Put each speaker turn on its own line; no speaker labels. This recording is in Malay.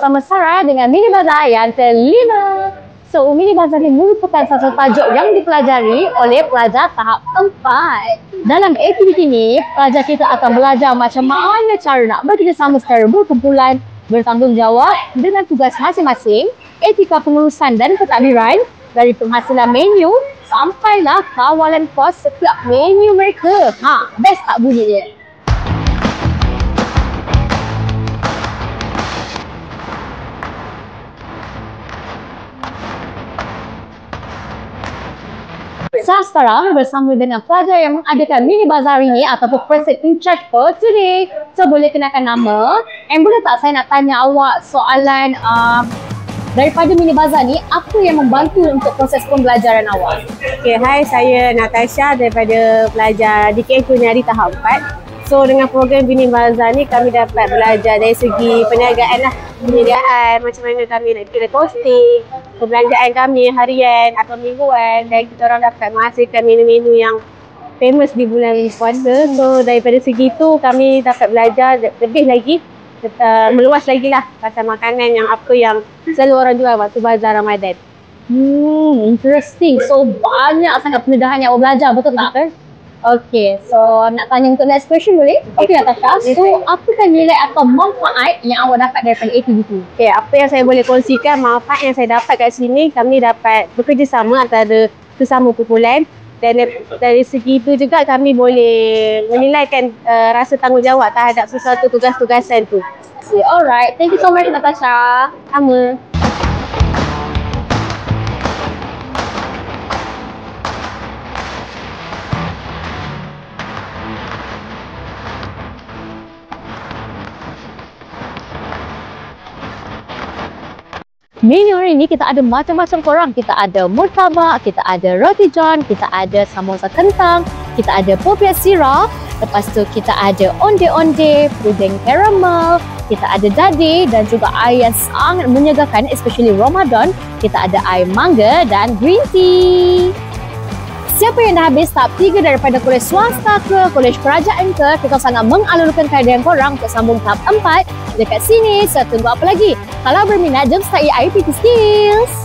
bersama Sarah dengan Mini Bazar yang kelima. So, Mini Bazar ini merupakan satu tajuk yang dipelajari oleh pelajar tahap 4. Dalam aktiviti ini, pelajar kita akan belajar macam mana cara nak bekerjasama secara berkumpulan, bertanggungjawab dengan tugas masing-masing, etika pengurusan dan pentadbiran, dari penghasilan menu sampailah kawalan kos setiap menu mereka. Best tak bunyi dia? Saya sekarang bersama dengan pelajar yang mengadakan Mini Bazar ini ataupun person in charge for today. So, boleh kenalkan nama. And boleh tak saya nak tanya awak soalan daripada Mini Bazar ni, apa yang membantu untuk proses pembelajaran awak?
Okay, hai, saya Natasha daripada pelajar DKM Kulinari tahap 4. So, dengan program Mini Bazar ni kami dapat belajar dari segi perniagaan lah. Perniagaan, macam mana kami nak kira costing, perbelanjaan kami harian atau mingguan, dan kita orang dapat menghasilkan menu-menu yang famous di bulan puasa. So, daripada segi tu kami dapat belajar lebih lagi, meluas lagi lah pasal makanan yang apa yang selalu orang jual waktu bazar Ramadan.
Interesting. So, banyak sangat pendedahan yang awak belajar, betul tak? Okay, so nak tanya untuk next question boleh? Okay, Natasha. So, apakah nilai atau manfaat yang awak dapat daripada aktiviti?
Okay, apa yang saya boleh kongsikan, manfaat yang saya dapat kat sini, kami dapat bekerjasama antara sesama kumpulan, dan dari segi itu juga kami boleh menilaikan rasa tanggungjawab terhadap sesuatu tugas-tugasan tu.
Okay, alright. Thank you so much, Natasha.
Sama.
Menu hari ni kita ada macam-macam korang. Kita ada murtabak, kita ada roti john, kita ada samosa kentang, kita ada popiah sirap, lepas tu kita ada onde-onde, puding caramel, kita ada dade dan juga air yang sangat menyegarkan, especially Ramadan. Kita ada air mangga dan green tea. Siapa yang dah habis tahap 3 daripada kolej swasta ke, kolej kerajaan ke, kita sangat mengalurkan keadaan korang untuk sambung tahap 4 dekat sini. Saya tunggu apa lagi? Kalau berminat, jom start IPT Skills.